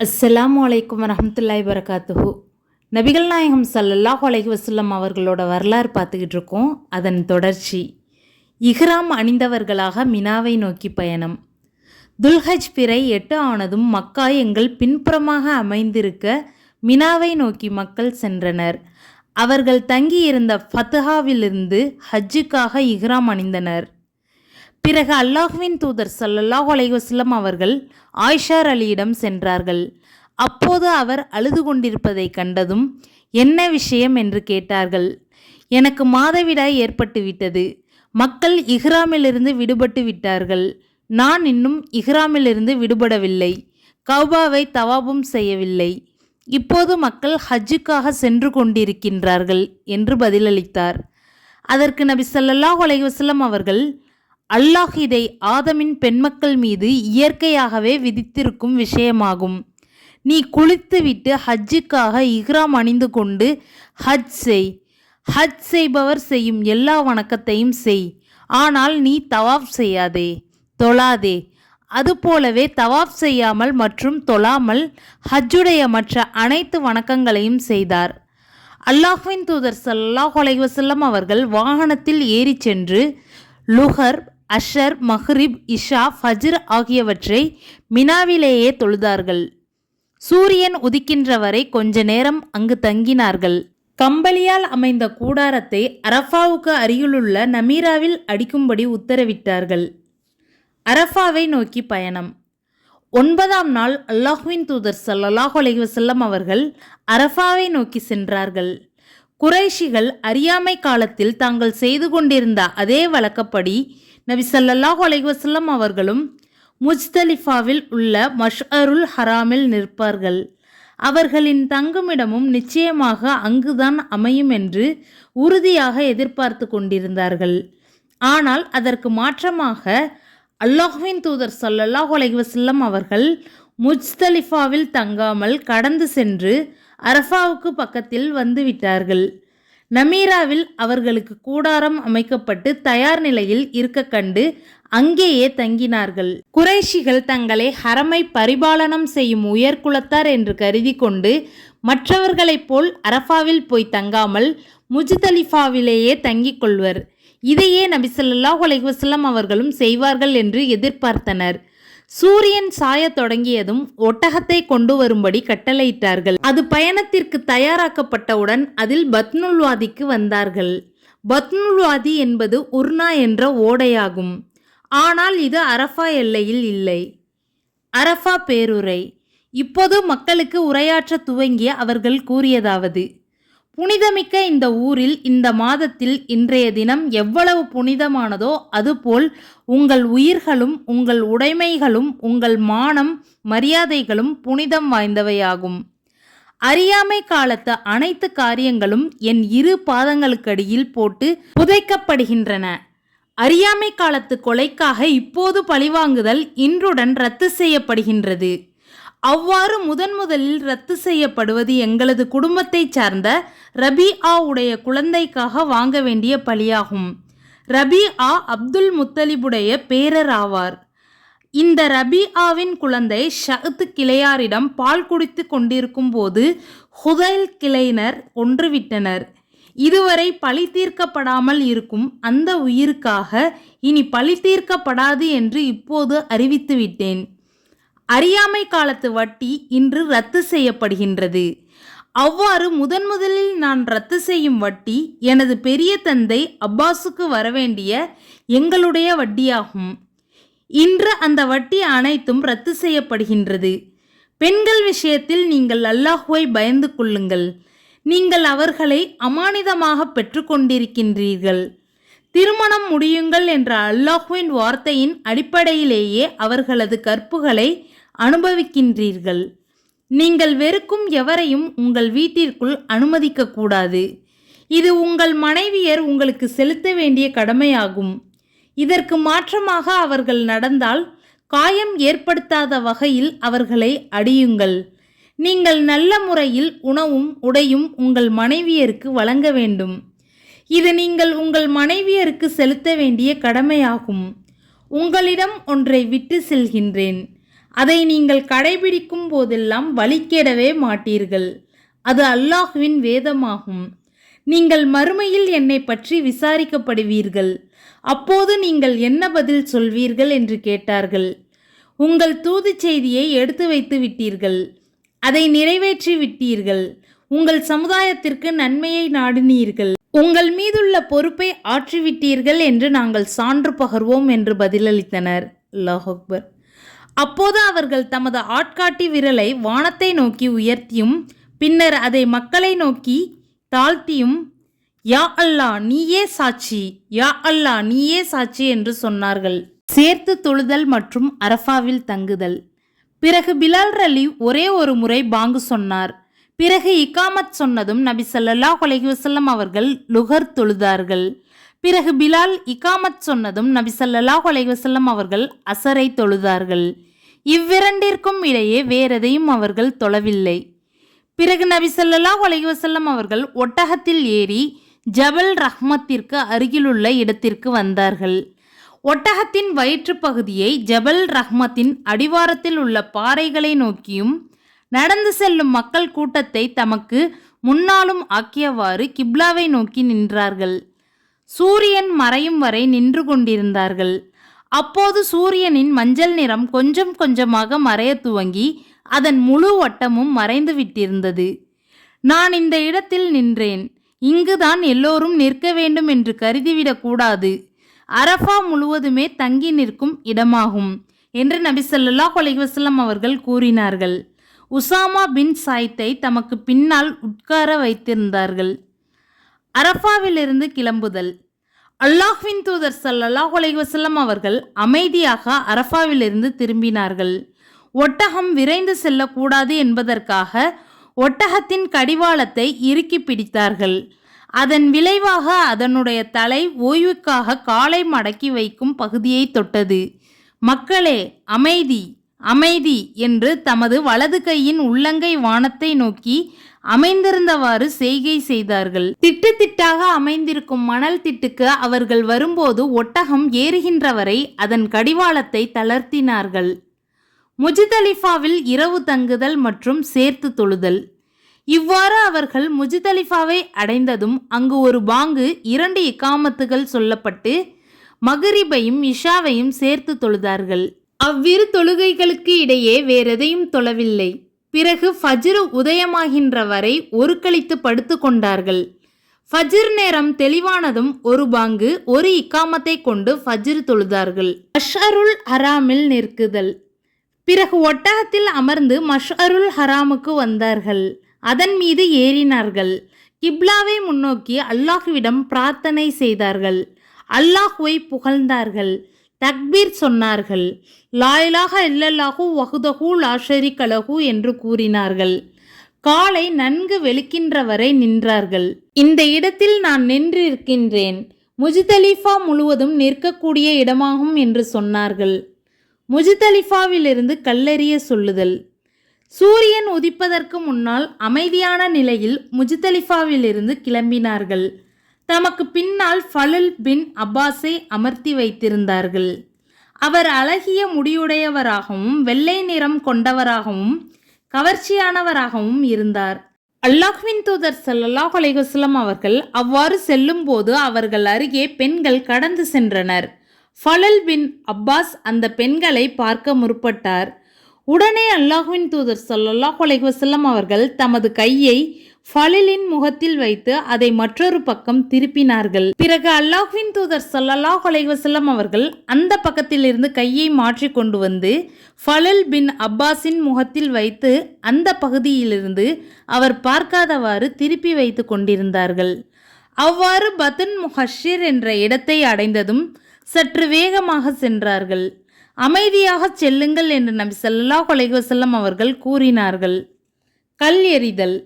அஸ்ஸலாமு அலைக்கும் வரஹ்மத்துல்லாஹி வரகாத்துஹு. நபிகள் நாயகம் ஸல்லல்லாஹு அலைஹி வஸல்லம் அவர்களோட வரலாறு பார்த்துக்கிட்டு இருக்கோம். அதன் தொடர்ச்சி இஹ்ராம் அணிந்தவர்களாக மினாவை நோக்கி பயணம். துல்ஹஜ் பிறை 8 ஆனதும் மக்கா எங்கள் பின்புறமாக அமைந்திருக்க மினாவை நோக்கி மக்கள் சென்றனர். அவர்கள் தங்கியிருந்த ஃபத்ஹாவிலிருந்து ஹஜ்ஜுக்காக இஹ்ராம் அணிந்தனர். பிறகு அல்லாஹ்வின் தூதர் ஸல்லல்லாஹு அலைஹி வஸல்லம் அவர்கள் ஆயிஷா அலியிடம் சென்றார்கள். அப்போது அவர் அழுது கொண்டிருப்பதை கண்டதும் என்ன விஷயம் என்று கேட்டார்கள். எனக்கு மாதவிடாய் ஏற்பட்டு விட்டது. மக்கள் இஹ்ராமிலிருந்து விடுபட்டு விட்டார்கள். நான் இன்னும் இஹ்ராமிலிருந்து விடுபடவில்லை. கௌபாவை தவாபும் செய்யவில்லை. இப்போது மக்கள் ஹஜ்ஜுக்காக சென்று கொண்டிருக்கின்றார்கள் என்று பதிலளித்தார். அதற்கு நபி ஸல்லல்லாஹு அலைஹி வஸல்லம் அவர்கள், அல்லாஹ் இதை ஆதமின் பெண்மக்கள் மீது இயற்கையாகவே விதித்திருக்கும் விஷயமாகும். நீ குளித்துவிட்டு ஹஜ்ஜுக்காக இஹ்ராம் அணிந்து கொண்டு ஹஜ் செய். ஹஜ் செய்பவர் செய்யும் எல்லா வணக்கத்தையும் செய். ஆனால் நீ தவாப் செய்யாதே, தொழாதே. அதுபோலவே தவாப் செய்யாமல் மற்றும் தொழாமல் ஹஜ்ஜுடைய மற்ற அனைத்து வணக்கங்களையும் செய்தார். அல்லாஹ்வின் தூதர் ஸல்லல்லாஹு அலைஹி வஸல்லம் அவர்கள் வாகனத்தில் ஏறி சென்று லுஹர், அஷர், மஹ்ரிப், இஷா, ஃபஜ்ர் ஆகியவற்றை மினாவிலேயே தொழுதார்கள். சூரியன் உதிக்கின்ற வரை கொஞ்ச நேரம் அங்கு தங்கினார்கள். கம்பளியால் அமைந்த கூடாரத்தை அரஃபாவுக்கு அருகிலுள்ள நமீராவில் அடிக்கும்படி உத்தரவிட்டார்கள். அரஃபாவை நோக்கி பயணம். 9ஆம் நாள் அல்லாஹ்வின் தூதர் ஸல்லல்லாஹு அலைஹி வஸல்லம் அவர்கள் அரஃபாவை நோக்கி சென்றார்கள். குறைஷிகள் அறியாமை காலத்தில் தாங்கள் செய்து கொண்டிருந்த அதே வழக்கப்படி நபி ஸல்லல்லாஹு அலைஹி வஸல்லம் அவர்களும் முஸ்தலிஃபாவில் உள்ள மஷ்அருல் ஹராமில் நிற்பார்கள். அவர்களின் தங்குமிடமும் நிச்சயமாக அங்குதான் அமையும் என்று உறுதியாக எதிர்பார்த்து கொண்டிருந்தார்கள். ஆனால் அதற்கு மாற்றமாக அல்லாஹ்வின் தூதர் ஸல்லல்லாஹு அலைஹி வஸல்லம் அவர்கள் முஸ்தலிஃபாவில் தங்காமல் கடந்து சென்று அரஃபாவுக்கு பக்கத்தில் வந்துவிட்டார்கள். நமீராவில் அவர்களுக்கு கூடாரம் அமைக்கப்பட்டு தயார் நிலையில் இருக்க கண்டு அங்கேயே தங்கினார்கள். குறைஷிகள் தங்களை ஹரமை பரிபாலனம் செய்யும் உயர்குலத்தார் என்று கருதி கொண்டு மற்றவர்களைப் போல் அரஃபாவில் போய் தங்காமல் முஸ்தலிஃபாவிலேயே தங்கிக் கொள்வர். இதையே நபி ஸல்லல்லாஹு அலைஹி வஸல்லம் அவர்களும் செய்வார்கள் என்று எதிர்பார்த்தனர். சூரியன் சாயத் தொடங்கியதும் ஒட்டகத்தை கொண்டு வரும்படி கட்டளையிட்டார்கள். அது பயணத்திற்கு தயாராக்கப்பட்டவுடன் அதில் பத்னுல் வாதிக்கு வந்தார்கள். பத்னுல் வாதி என்பது உர்னா என்ற ஓடையாகும். ஆனால் இது அரஃபா எல்லையில் இல்லை. அரஃபா பேருரை. இப்போது மக்களுக்கு உரையாற்ற துவங்கிய அவர்கள் கூறியதாவது: புனிதமிக்க இந்த ஊரில் இந்த மாதத்தில் இன்றைய தினம் எவ்வளவு புனிதமானதோ அதுபோல் உங்கள் உயிர்களும் உங்கள் உடைமைகளும் உங்கள் மானம் மரியாதைகளும் புனிதம் வாய்ந்தவையாகும். அறியாமை காலத்து அனைத்து காரியங்களும் என் 2 பாதங்களுக்கடியில் போட்டு புதைக்கப்படுகின்றன. அறியாமை காலத்து கொலைக்காக இப்போது பழிவாங்குதல் இன்றுடன் ரத்து செய்யப்படுகின்றது. அவ்வாறு முதலில் ரத்து செய்யப்படுவது எங்களது குடும்பத்தை சார்ந்த ரபீஆ உடைய குழந்தைக்காக வாங்க வேண்டிய பழியாகும். ரபீஆ அப்துல் முத்தலிபுடைய பேரர் ஆவார். இந்த ரபீஆவின் குழந்தை ஷஅத் கிளையாரிடம் பால் குடித்து கொண்டிருக்கும் போது ஹுதைல் கிளையினர் கொன்றுவிட்டனர். இதுவரை பழி தீர்க்கப்படாமல் இருக்கும் அந்த உயிருக்காக இனி பழி தீர்க்கப்படாது என்று இப்போது அறிவித்துவிட்டேன். அறியாமை காலத்து வட்டி இன்று ரத்து செய்யப்படுகின்றது. அவ்வாறு முதலில் நான் ரத்து செய்யும் வட்டி எனது பெரிய தந்தை அப்பாஸுக்கு வரவேண்டிய எங்களுடைய வட்டியாகும். இன்று அந்த வட்டி அனைத்தும் ரத்து செய்யப்படுகின்றது. பெண்கள் விஷயத்தில் நீங்கள் அல்லாஹ்வை பயந்து கொள்ளுங்கள். நீங்கள் அவர்களை அமானிதமாக பெற்றுக்கொண்டிருக்கின்றீர்கள். திருமணம் முடியுங்கள் என்ற அல்லாஹ்வின் வார்த்தையின் அடிப்படையிலேயே அவர்களது கற்புகளை அனுபவிக்கின்றீர்கள். நீங்கள் வெறுக்கும் எவரையும் உங்கள் வீட்டிற்குள் அனுமதிக்கக்கூடாது. இது உங்கள் மனைவியர் உங்களுக்கு செலுத்த வேண்டிய கடமையாகும். இதற்கு மாற்றமாக அவர்கள் நடந்தால் காயம் ஏற்படுத்தாத வகையில் அவர்களை அடியுங்கள். நீங்கள் நல்ல முறையில் உணவும் உடையும் உங்கள் மனைவியருக்கு வழங்க வேண்டும். இது நீங்கள் உங்கள் மனைவியருக்கு செலுத்த வேண்டிய கடமையாகும். உங்களிடம் ஒன்றை விட்டு செல்கின்றேன். அதை நீங்கள் கடைபிடிக்கும் போதெல்லாம் வழிகெடவே மாட்டீர்கள். அது அல்லாஹ்வின் வேதமாகும். நீங்கள் மறுமையில் என்னை பற்றி விசாரிக்கப்படுவீர்கள். அப்போது நீங்கள் என்ன பதில் சொல்வீர்கள் என்று கேட்டார்கள். உங்கள் தூது செய்தியை எடுத்து வைத்து விட்டீர்கள், அதை நிறைவேற்றி விட்டீர்கள், உங்கள் சமுதாயத்திற்கு நன்மையை நாடினீர்கள், உங்கள் மீதுள்ள பொறுப்பை ஆற்றிவிட்டீர்கள் என்று நாங்கள் சான்று பகர்வோம் என்று பதிலளித்தனர். அல்லாஹ் அக்பர். அப்போது அவர்கள் தமது ஆட்காட்டி விரலை வானத்தை நோக்கி உயர்த்தியும் பின்னர் அதை மக்களை நோக்கி தாழ்த்தியும் யா அல்லாஹ் நீயே சாட்சி, யா அல்லாஹ் நீயே சாட்சி என்று சொன்னார்கள். சேர்த்து தொழுதல் மற்றும் அரஃபாவில் தங்குதல். பிறகு பிலால் ரலி ஒரே ஒரு முறை பாங்கு சொன்னார். பிறகு இகாமத் சொன்னதும் நபி ஸல்லல்லாஹு அலைஹி வஸல்லம் அவர்கள் லுகர் தொழுதார்கள். பிறகு பிலால் இகாமத் சொன்னதும் நபி ஸல்லல்லாஹு அலைஹி வஸல்லம் அவர்கள் அசரை தொழுதார்கள். இவ்விரண்டிற்கும் இடையே வேறெதையும் அவர்கள் தொழவில்லை. பிறகு நபி ஸல்லல்லாஹு அலைஹி வஸல்லம் அவர்கள் ஒட்டகத்தில் ஏறி ஜபல் ரஹ்மத்திற்கு அருகிலுள்ள இடத்திற்கு வந்தார்கள். ஒட்டகத்தின் வயிற்று பகுதியை ஜபல் ரஹ்மத்தின் அடிவாரத்தில் உள்ள பாறைகளை நோக்கியும் நடந்து செல்லும் மக்கள் கூட்டத்தை தமக்கு முன்னாலும் ஆக்கியவாறு கிப்லாவை நோக்கி நின்றார்கள். சூரியன் மறையும் வரை நின்று கொண்டிருந்தார்கள். அப்போது சூரியனின் மஞ்சள் நிறம் கொஞ்சம் கொஞ்சமாக மறைய துவங்கி அதன் முழு வட்டமும் மறைந்து விட்டிருந்தது. நான் இந்த இடத்தில் நின்றேன், இங்குதான் எல்லோரும் நிற்க வேண்டும் என்று கருதிவிடக்கூடாது. அரஃபா முழுவதுமே தங்கி நிற்கும் இடமாகும் என்று நபி ஸல்லல்லாஹு அலைஹி வஸல்லம் அவர்கள் கூறினார்கள். உசாமா பின் சாயித்தை தமக்கு பின்னால் உட்கார வைத்திருந்தார்கள். அரஃபாவிலிருந்து கிளம்புதல். அல்லாஹ்வின் தூதர் ஸல்லல்லாஹு அலைஹி வஸல்லம் அவர்கள் அமைதியாக அரஃபாவிலிருந்து திரும்பினார்கள். ஒட்டகம் விரைந்து செல்லக்கூடாது என்பதற்காக ஒட்டகத்தின் கடிவாளத்தை இறுக்கி பிடித்தார்கள். அதன் விளைவாக அதனுடைய தலை ஓய்வுக்காக காலை மடக்கி வைக்கும் பகுதியை தொட்டது. மக்களே அமைதி அமைதி என்று தமது வலது கையின் உள்ளங்கை வானத்தை நோக்கி அமைந்திருந்தவாறு செய்கை செய்தார்கள். திட்டு திட்டாக அமைந்திருக்கும் மணல் திட்டுக்கு அவர்கள் வரும்போது ஒட்டகம் ஏறுகின்றவரை அதன் கடிவாளத்தை தளர்த்தினார்கள். முஜ்தலிஃபாவில் இரவு தங்குதல் மற்றும் சேர்த்து தொழுதல். இவ்வாறு அவர்கள் முஜ்தலிஃபாவை அடைந்ததும் அங்கு ஒரு பாங்கு 2 இகாமத்துகள் சொல்லப்பட்டு மகரிபையும் இஷாவையும் சேர்த்து தொழுதார்கள். அவ்விரு தொழுகைகளுக்கு இடையே வேறெதையும் தொழவில்லை. பிறகு ஃபஜ்ர் உதயமாகின்ற வரை ஒரு கழித்து படுத்து கொண்டார்கள். ஃபஜ்ர் நேரம் தெளிவானதும் ஒரு பாங்கு ஒரு இகாமத்தை கொண்டு ஃபஜ்ர் தொழுதார்கள். மஷ்அருல் ஹராமில் நிற்குதல். பிறகு ஒட்டகத்தில் அமர்ந்து மஷ்அருல் ஹராமுக்கு வந்தார்கள். அதன் மீது ஏறினார்கள். கிப்லாவை முன்னோக்கி அல்லாஹ்விடம் பிரார்த்தனை செய்தார்கள். அல்லாஹ்வை புகழ்ந்தார்கள். தக்பீர் சொன்னார்கள். லா இலாஹ இல்லல்லாஹு வஹ்தஹு லா ஷரீக லஹு என்று கூறினார்கள். காலை நன்கு வெளுக்கின்ற வரை நின்றார்கள். இந்த இடத்தில் நான் நின்றிருக்கின்றேன், முஜ்தலிஃபா முழுவதும் நிற்கக்கூடிய இடமாகும் என்று சொன்னார்கள். முஜ்தலிஃபாவிலிருந்து கல்லெறிய சொல்லுதல். சூரியன் உதிப்பதற்கு முன்னால் அமைதியான நிலையில் முஜ்தலிஃபாவிலிருந்து கிளம்பினார்கள். தமக்கு பின்னால் ஃபலுல் பின் அப்பாஸை அமர்த்தி வைத்திருந்தார்கள். அவர் அழகிய முடியுடையவராகவும் வெள்ளை நிறம் கொண்டவராகவும் கவர்ச்சியானவராகவும் இருந்தார். அல்லாஹ்வின் தூதர் ஸல்லல்லாஹு அலைஹி வஸல்லம் அவர்கள் அவ்வாறு செல்லும்போது அவர்கள் அருகே பெண்கள் கடந்து சென்றனர். ஃபலுல் பின் அப்பாஸ் அந்த பெண்களை பார்க்க முற்பட்டார். உடனே அல்லாஹ்வின் தூதர் ஸல்லல்லாஹு அலைஹி வஸல்லம் அவர்கள் தமது கையை ஃபலுலின் முகத்தில் வைத்து அதை மற்றொரு பக்கம் திருப்பினார்கள். பிறகு அல்லாஹ்வின் தூதர் ஸல்லல்லாஹு அலைஹி வஸல்லம் அவர்கள் அந்த பக்கத்திலிருந்து கையை மாற்றி கொண்டு வந்து ஃபலுல் பின் அப்பாஸின் முகத்தில் வைத்து அந்த பகுதியிலிருந்து அவர் பார்க்காதவாறு திருப்பி வைத்து கொண்டிருந்தார்கள். அவ்வாறு பத்ன் முஹஷிர் என்ற இடத்தை அடைந்ததும் சற்று வேகமாக சென்றார்கள். அமைதியாக செல்லுங்கள் என்று நபி ஸல்லல்லாஹு அலைஹி வஸல்லம் அவர்கள் கூறினார்கள். கல் எறிதல்.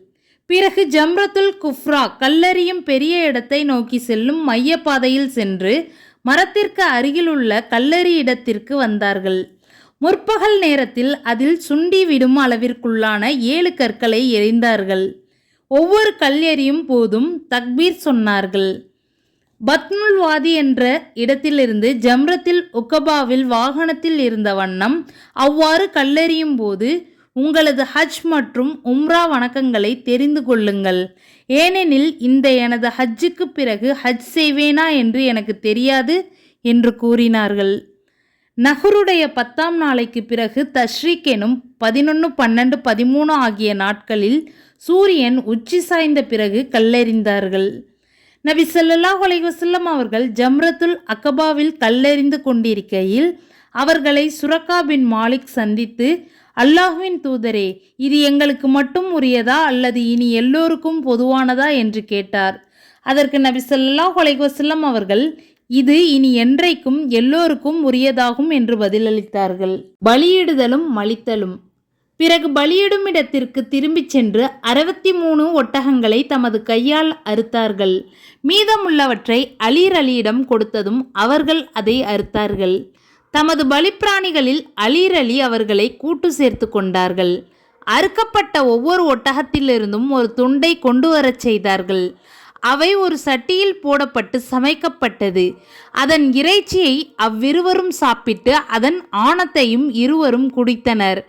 பிறகு ஜம்ரத்துல் குஃப்ரா கல்லெறியும் பெரிய இடத்தை நோக்கி செல்லும் மையப்பாதையில் சென்று மரத்திற்கு அருகிலுள்ள கல்லெறி இடத்திற்கு வந்தார்கள். முற்பகல் நேரத்தில் அதில் சுண்டி விடும் அளவிற்குள்ளான 7 கற்களை எறிந்தார்கள். ஒவ்வொரு கல் எறியும் போதும் தக்பீர் சொன்னார்கள். பத்னுல் வாதி என்ற இடத்திலிருந்து ஜம்ரத்தில் உக்கபாவில் வாகனத்தில் இருந்த வண்ணம் அவ்வாறு கல்லெறியும் போது உங்களது ஹஜ் மற்றும் உம்ரா வணக்கங்களை தெரிந்து கொள்ளுங்கள். ஏனெனில் இந்த எனது ஹஜ்ஜுக்கு பிறகு ஹஜ் செய்வேனா என்று எனக்கு தெரியாது என்று கூறினார்கள். நஹருடைய 10ஆம் நாளைக்கு பிறகு தஷ்ரீக் எனும் 11, 12, 13 ஆகிய நாட்களில் சூரியன் உச்சி சாய்ந்த பிறகு கல்லெறிந்தார்கள். நபி ஸல்லல்லாஹு அலைஹி வஸல்லம் அவர்கள் ஜம்ரத்துல் அக்கபாவில் கல்லெறிந்து கொண்டிருக்கையில் அவர்களை சுரக்கா பின் மாலிக் சந்தித்து, அல்லாஹ்வின் தூதரே, இது எங்களுக்கு மட்டும் உரியதா அல்லது இனி எல்லோருக்கும் பொதுவானதா என்று கேட்டார். அதற்கு நபி ஸல்லல்லாஹு அலைஹி வஸல்லம் அவர்கள், இது இனி என்றைக்கும் எல்லோருக்கும் உரியதாகும் என்று பதிலளித்தார்கள். பலியிடுதலும் மலித்தலும். பிறகு பலியிடும் இடத்திற்கு திரும்பிச் சென்று 63 ஒட்டகங்களை தமது கையால் அறுத்தார்கள். மீதமுள்ளவற்றை அலீர் கொடுத்ததும் அவர்கள் அதை அறுத்தார்கள். தமது பலிப்பிராணிகளில் அலீர் அவர்களை கூட்டு சேர்த்து கொண்டார்கள். அறுக்கப்பட்ட ஒவ்வொரு ஒட்டகத்திலிருந்தும் ஒரு துண்டை கொண்டு வரச் செய்தார்கள். அவை ஒரு சட்டியில் போடப்பட்டு சமைக்கப்பட்டது. அதன் இறைச்சியை அவ்விருவரும் சாப்பிட்டு அதன் ஆணத்தையும் இருவரும் குடித்தனர்.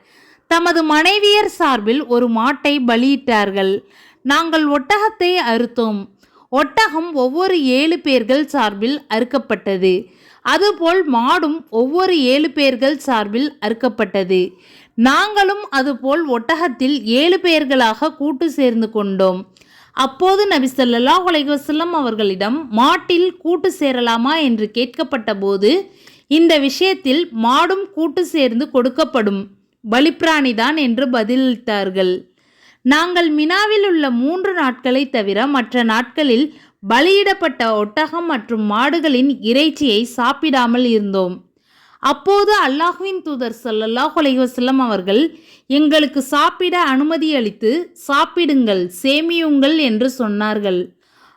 தமது மனைவியர் சார்பில் ஒரு மாட்டை பலியிட்டார்கள். நாங்கள் ஒட்டகத்தை அறுத்தோம். ஒட்டகம் ஒவ்வொரு 7 பேர்கள் சார்பில் அறுக்கப்பட்டது. அதுபோல் மாடும் ஒவ்வொரு 7 பேர்கள் சார்பில் அறுக்கப்பட்டது. நாங்களும் அதுபோல் ஒட்டகத்தில் 7 பேர்களாக கூட்டு சேர்ந்து கொண்டோம். அப்போது நபி ஸல்லல்லாஹு அலைஹி வஸல்லம் அவர்களிடம் மாட்டில் கூட்டு சேரலாமா என்று கேட்கப்பட்ட போது, இந்த விஷயத்தில் மாடும் கூட்டு சேர்ந்து கொடுக்கப்படும், பலிப்பிராணிதான் என்று பதிலளித்தார்கள். நாங்கள் மினாவில் உள்ள 3 நாட்களை தவிர மற்ற நாட்களில் பலியிடப்பட்ட ஒட்டகம் மற்றும் மாடுகளின் இறைச்சியை சாப்பிடாமல் இருந்தோம். அப்போது அல்லாஹ்வின் தூதர் ஸல்லல்லாஹு அலைஹி வஸல்லம் அவர்கள் எங்களுக்கு சாப்பிட அனுமதி அளித்து, சாப்பிடுங்கள், சேமியுங்கள் என்று சொன்னார்கள்.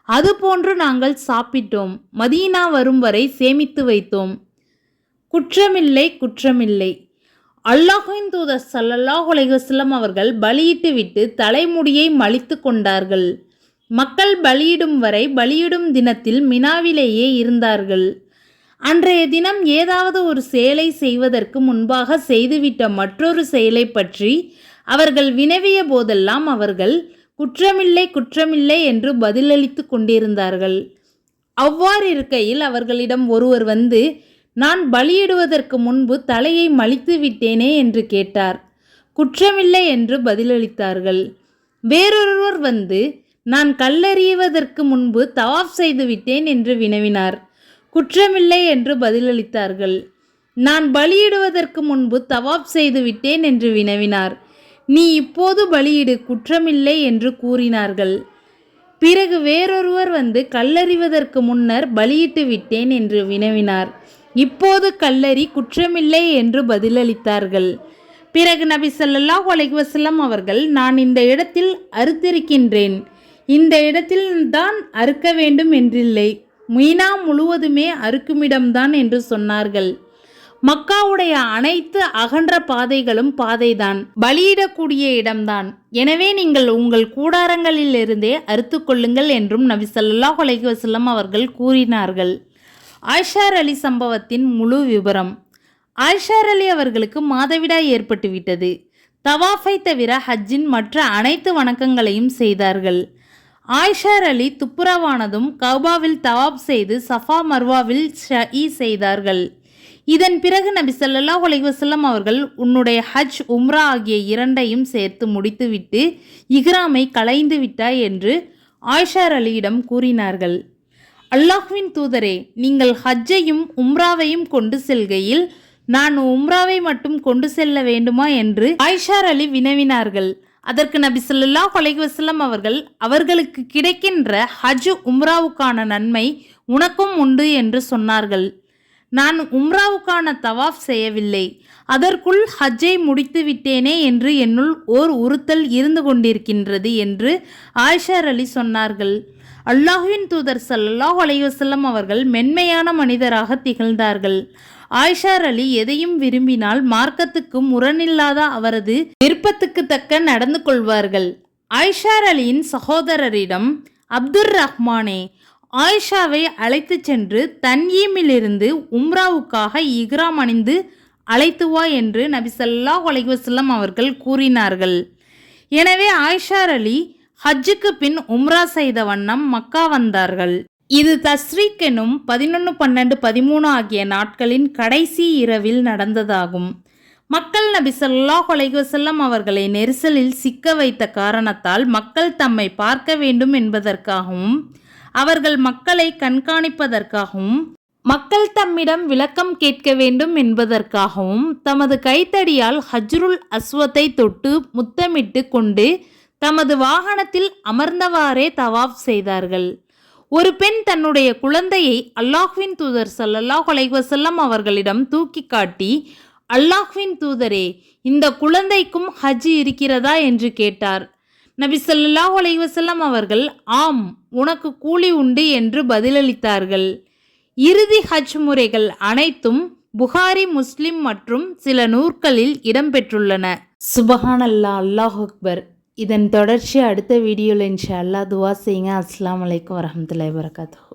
அதுபோன்று நாங்கள் சாப்பிட்டோம். மதீனா வரும் வரை சேமித்து வைத்தோம். குற்றமில்லை, குற்றமில்லை. அல்லாஹ்வின் தூதர் ஸல்லல்லாஹு அலைஹி வஸல்லம் அவர்கள் பலியிட்டு விட்டு தலைமுடியை மலித்து கொண்டார்கள். மக்கள் பலியிடும் வரை பலியிடும் தினத்தில் மினாவிலேயே இருந்தார்கள். அன்றைய தினம் ஏதாவது ஒரு செயலை செய்வதற்கு முன்பாக செய்துவிட்ட மற்றொரு செயலை பற்றி அவர்கள் வினவிய போதெல்லாம் அவர்கள் குற்றமில்லை, குற்றமில்லை என்று பதிலளித்து கொண்டிருந்தார்கள். அவ்வாறு இருக்கையில் அவர்களிடம் ஒருவர் வந்து, நான் பலியிடுவதற்கு முன்பு தலையை மலித்து விட்டேனே என்று கேட்டார். குற்றமில்லை என்று பதிலளித்தார்கள். வேறொருவர் வந்து, நான் கல்லெறிவதற்கு முன்பு தவாஃப் செய்து விட்டேன் என்று வினவினார். குற்றமில்லை என்று பதிலளித்தார்கள். நான் பலியிடுவதற்கு முன்பு தவாப் செய்து விட்டேன் என்று வினவினார். நீ இப்போது பலியிடு, குற்றமில்லை என்று கூறினார்கள். பிறகு வேறொருவர் வந்து கல்லெறிவதற்கு முன்னர் பலியிட்டு விட்டேன் என்று வினவினார். இப்போது கல்லெறி, குற்றமில்லை என்று பதிலளித்தார்கள். பிறகு நபி ஸல்லல்லாஹு அலைஹி வஸல்லம் அவர்கள், நான் இந்த இடத்தில் அறுத்திருக்கின்றேன், இந்த இடத்தில் தான் அறுக்க வேண்டும் என்றில்லை, மீனா முழுவதுமே அறுக்குமிடம்தான் என்று சொன்னார்கள். மக்காவுடைய அனைத்து அகன்ற பாதைகளும் பாதைதான், பலியிடக்கூடிய இடம்தான். எனவே நீங்கள் உங்கள் கூடாரங்களிலிருந்தே அறுத்து கொள்ளுங்கள் என்றும் நபி ஸல்லல்லாஹு அலைஹி வஸல்லம் அவர்கள் கூறினார்கள். ஆயிஷார் அலி சம்பவத்தின் முழு விபரம். ஆயிஷார் அலி அவர்களுக்கு மாதவிடாய் ஏற்பட்டுவிட்டது. தவாஃபை தவிர ஹஜ்ஜின் மற்ற அனைத்து வணக்கங்களையும் செய்தார்கள். ஆயிஷார் அலி துப்புரவானதும் கௌபாவில் தவாப் செய்து சஃபா மர்வாவில் ஷஇ செய்தார்கள். இதன் பிறகு நபி ஸல்லல்லாஹு அலைஹி வஸல்லம் அவர்கள், உன்னுடைய ஹஜ் உம்ரா ஆகிய இரண்டையும் சேர்த்து முடித்துவிட்டு இஹ்ராமை களைந்து விட்டாய் என்று ஆயிஷார் அலியிடம் கூறினார்கள். அல்லாஹ்வின் தூதரே, நீங்கள் ஹஜ்ஜையும் உம்ராவையும் கொண்டு செல்கையில் நான் உம்ராவை மட்டும் கொண்டு செல்ல வேண்டுமா என்று ஆயிஷார் அலி வினவினார்கள். அதற்கு நபி ஸல்லல்லாஹு அலைஹி வஸல்லம் அவர்கள், அவர்களுக்கு கிடைக்கின்ற ஹஜ் உம்ராவுக்கான நன்மை உனக்கும் உண்டு என்று சொன்னார்கள். நான் உம்ராவுக்கான தவாஃப் செய்யவில்லை, அதற்குள் ஹஜ்ஜை முடித்து விட்டேனே என்று என்னுள் ஓர் உறுத்தல் இருந்து கொண்டிருக்கின்றது என்று ஆயிஷார் அலி சொன்னார்கள். அல்லாஹ்வின் தூதர் ஸல்லல்லாஹு அலைஹி வஸல்லம் அவர்கள் மென்மையான மனிதராக திகழ்ந்தார்கள். ஆயிஷார் அலி எதையும் விரும்பினால் மார்க்கத்துக்கு முரணில்லாத அவரது விருப்பத்துக்கு தக்க நடந்து கொள்வார்கள். ஆயிஷார் அலியின் சகோதரரிடம், அப்துர் ரஹ்மானே, ஆயிஷாவை அழைத்து சென்று தன்யீமிலிருந்து உம்ராவுக்காக இக்ராம் அணிந்து அழைத்து வா என்று நபி ஸல்லல்லாஹு அலைஹி வஸல்லம் அவர்கள் கூறினார்கள். எனவே ஆயிஷா அலி ஹஜ்ஜுக்கு பின் உம்ரா செய்த வண்ணம் மக்கா வந்தார்கள். இது தஸ்ரீக் எனும் 11, 12, 13 ஆகிய நாட்களின் கடைசி இரவில் நடந்ததாகும். மக்கள் நபி ஸல்லல்லாஹு அலைஹி வஸல்லம் அவர்களை நெரிசலில் சிக்க வைத்த காரணத்தால் மக்கள் தம்மை பார்க்க வேண்டும் என்பதற்காகவும் அவர்கள் மக்களை கண்காணிப்பதற்காகவும் மக்கள் தம்மிடம் விளக்கம் கேட்க வேண்டும் என்பதற்காகவும் தமது கைத்தடியால் ஹஜ்ருல் அஸ்வத்தை தொட்டு முத்தமிட்டு கொண்டு தமது வாகனத்தில் அமர்ந்தவாறே தவாப் செய்தார்கள். ஒரு பெண் தன்னுடைய குழந்தையை அல்லாஹ்வின் தூதர் ஸல்லல்லாஹு அலைஹி வஸல்லம் அவர்களிடம் தூக்கி காட்டி, அல்லாஹ்வின் தூதரே, இந்த குழந்தைக்கும் ஹஜ் இருக்கிறதா என்று கேட்டார். நபி ஸல்லல்லாஹு அலைஹி வஸல்லம் அவர்கள் ஆம், உனக்கு கூலி உண்டு என்று பதிலளித்தார்கள். இறுதி ஹஜ் முறைகள் அனைத்தும் புகாரி, முஸ்லிம் மற்றும் சில நூற்களில் இடம்பெற்றுள்ளன. சுபஹானல்லாஹ், அல்லாஹ் அக்பர். இதன் தொடர்ச்சி அடுத்த வீடியோவில் இன்ஷா அல்லாஹ். துவா செய்யுங்க. அஸ்ஸலாமு அலைக்கும் வரஹ்மத்துல்லாஹி வபரகாத்துஹு.